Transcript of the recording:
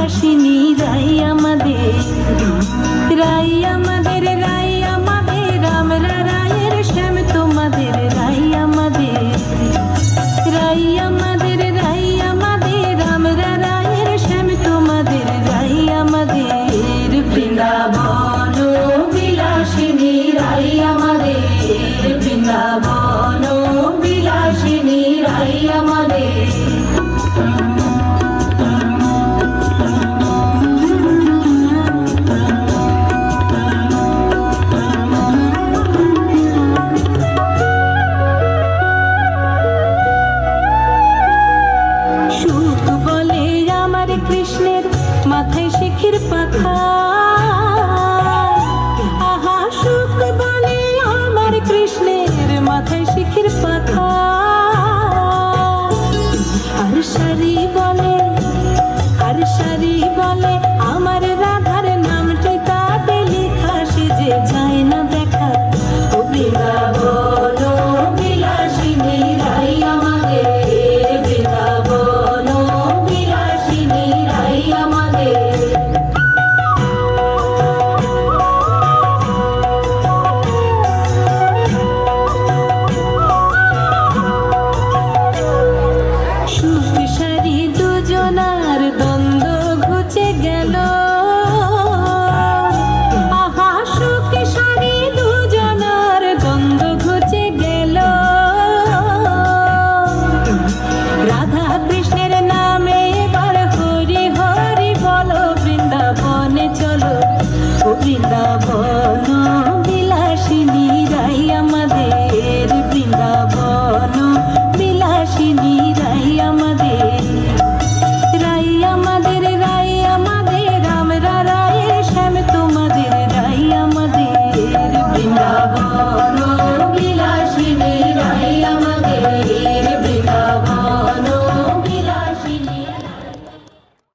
বিলাসিনী রাই আমাদের, রাই আমাদের, রাই আমাদের, আমরা রায়ের শ্যাম তোমাদের রাই আমাদের, রাই আমাদের, রাই আমাদের, আমরা রায়ের শ্যাম তোমাদের রাই আমাদের। বৃন্দাবন বিলাসিনী রাই আমাদের, বৃন্দাবন বিলাসিনী রাই আমাদের। সুখ বলে আমার কৃষ্ণের মাথায় শিখির পাখা, আহা সুখ বলে আমার কৃষ্ণের মাথায় শিখির পাখা।